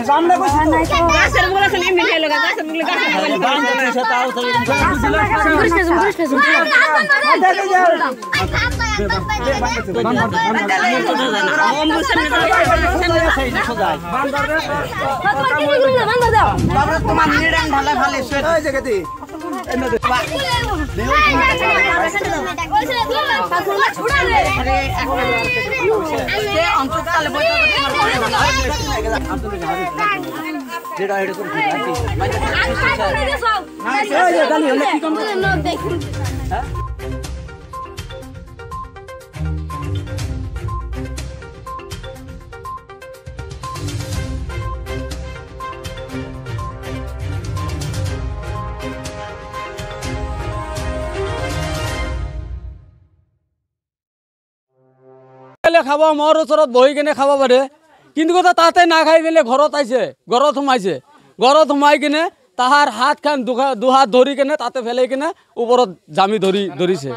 सामने कुछ गासर बोला खाली मिले लगा गासर बोले गासर बांध ले छता आओ थोड़ी তোমার নিড়ান ঢালা ভালে শুয়ে ওই জায়গাতে এনে দে অন্তকালে বইটা যেটা এটা করে গালি হলে কি কম হ্যাঁ খাব মোৰ ওচৰত বহি কেনে খাব পাৰে কিন্তু কথা তাতে না খাই পেলে ঘৰত আইছে ঘৰত সোমাইছে ঘৰত সোমাই কিনে তাহাৰ হাত খান দুহাত ধৰি কেনে তাতে ফেলাই কিনে ওপৰত জামি ধৰিছে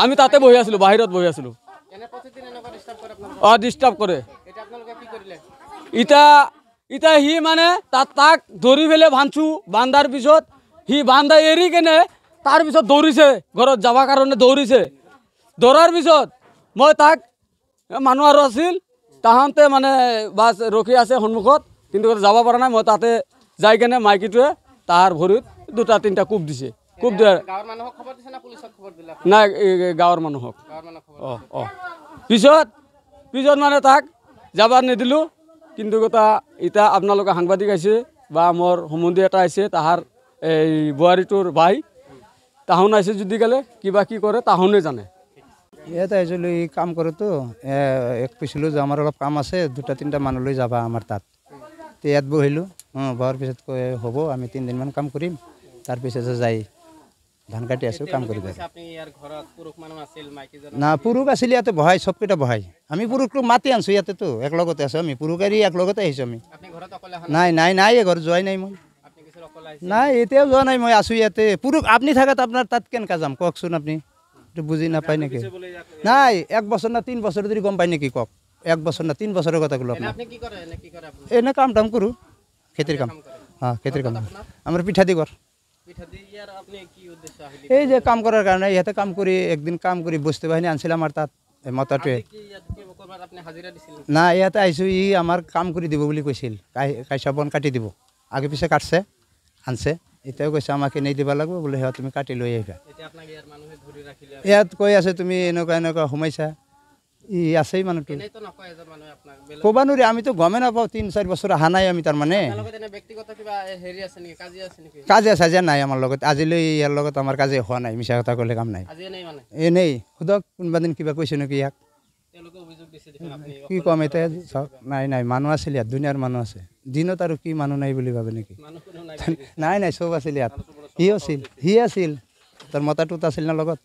আমি তাতে বহি আছিলো বাহিৰত বহি আছিলো ডিস্টাৰ্ব কৰে ইটা হি মানে তাক ধৰি ফেলে বান্ধছো বান্ধাৰ পিছত হি বান্ধা এৰি কেনে তাৰ পিছত দৌৰিছে ঘৰত যাবৰ কাৰণে দৌৰিছে দৌৰাৰ পিছত মই তাক মানুহ আৰু আছিল তাহাঁতে মানে বাছ ৰখি আছে সন্মুখত কিন্তু যাব পৰা নাই মই তাতে যাই কেনে মাইকীটোৱে তাৰ ভৰিত দুটা তিনিটা কোব দিছে কোব দিয়ে গাঁৱৰ মানুহক খবৰ দিছে না পুলিচক খবৰ দিলা নাই গাঁৱৰ মানুহক পিছত মানে তাক যাব নিদিলোঁ কিন্তু কথা এতিয়া আপোনালোকে সাংবাদিক আহিছে বা মোৰ সম্বন্ধী এটা আহিছে তাহাৰ এই বোৱাৰীটোৰ ভাই তাহোন আহিছে যদি গ'লে কিবা কি কৰে তাহোনে জানে ইয়াতে আহিছিলোঁ কাম কৰোঁতো এক কৈছিলোঁ যে আমাৰ অলপ কাম আছে দুটা তিনিটা মানুহ লৈ যাবা আমাৰ তাত ইয়াত বহিলোঁ বহাৰ পিছত কৈ হ'ব আমি 3 দিনমান কাম কৰিম তাৰপিছতে যাই ধান কাটি আছোঁ কাম কৰিব না পুৰুষ আছিল ইয়াতে বহাই চবকেইটা বহাই আমি পুৰুষটোক মাতি আনছোঁ ইয়াতেতো একলগতে আছোঁ আমি পুৰুষ এৰি একলগতে আহিছোঁ আমি নাই ঘৰ যোৱাই নাই মই নাই এতিয়াও যোৱা নাই মই আছোঁ ইয়াতে পুৰুষ আপুনি থাকাত আপোনাৰ তাত কেনেকৈ যাম কওকচোন আপুনি বুজি নাপায় নেকি নাই 1 বছৰ না 3 বছৰ ধৰি গম পায় নেকি কওক 1 বছৰ না 3 বছৰৰ কথা ক'লো এনে কাম কৰোঁ খেতিৰ কাম খেতিৰ কাম আমাৰ পিঠা দি ঘৰ এই যে কাম কৰাৰ কাৰণে ইয়াতে কাম কৰি একদিন কাম কৰি বস্তু বাহিনী আনিছিল আমাৰ তাত মতাটোৱে নাই ইয়াতে আহিছোঁ ই আমাৰ কাম কৰি দিব বুলি কৈছিল কাইচা বন কাটি দিব আগে পিছে কাটছে আনছে এতিয়াও কৈছে আমাক এনেই দিব লাগিব বোলে সিহঁত তুমি কাটি লৈ আহিবা ইয়াত কৈ আছে তুমি এনেকুৱা সোমাইছা ই আছেই মানুহটো ক'ব নোৱাৰি আমিতো গমে নাপাওঁ 3-4 বছৰ অহা নাই আমি তাৰমানে কাজিয়া চাজিয়া নাই আমাৰ লগত আজিলৈ ইয়াৰ লগত আমাৰ কাজিয়া হোৱা নাই মিছা কথা ক'লে কাম নাই এনেই সোধক কোনোবা দিন কিবা কৈছে নেকি ইয়াক কি ক'ম এতিয়া চাওক নাই মানুহ আছিল ইয়াত দুনিয়াৰ মানুহ আছে দিনত আৰু কি মানুহ নাই বুলি ভাবে নেকি নাই চব আছিল ইয়াত সি আছিল তাৰ মতাটোত আছিল না লগত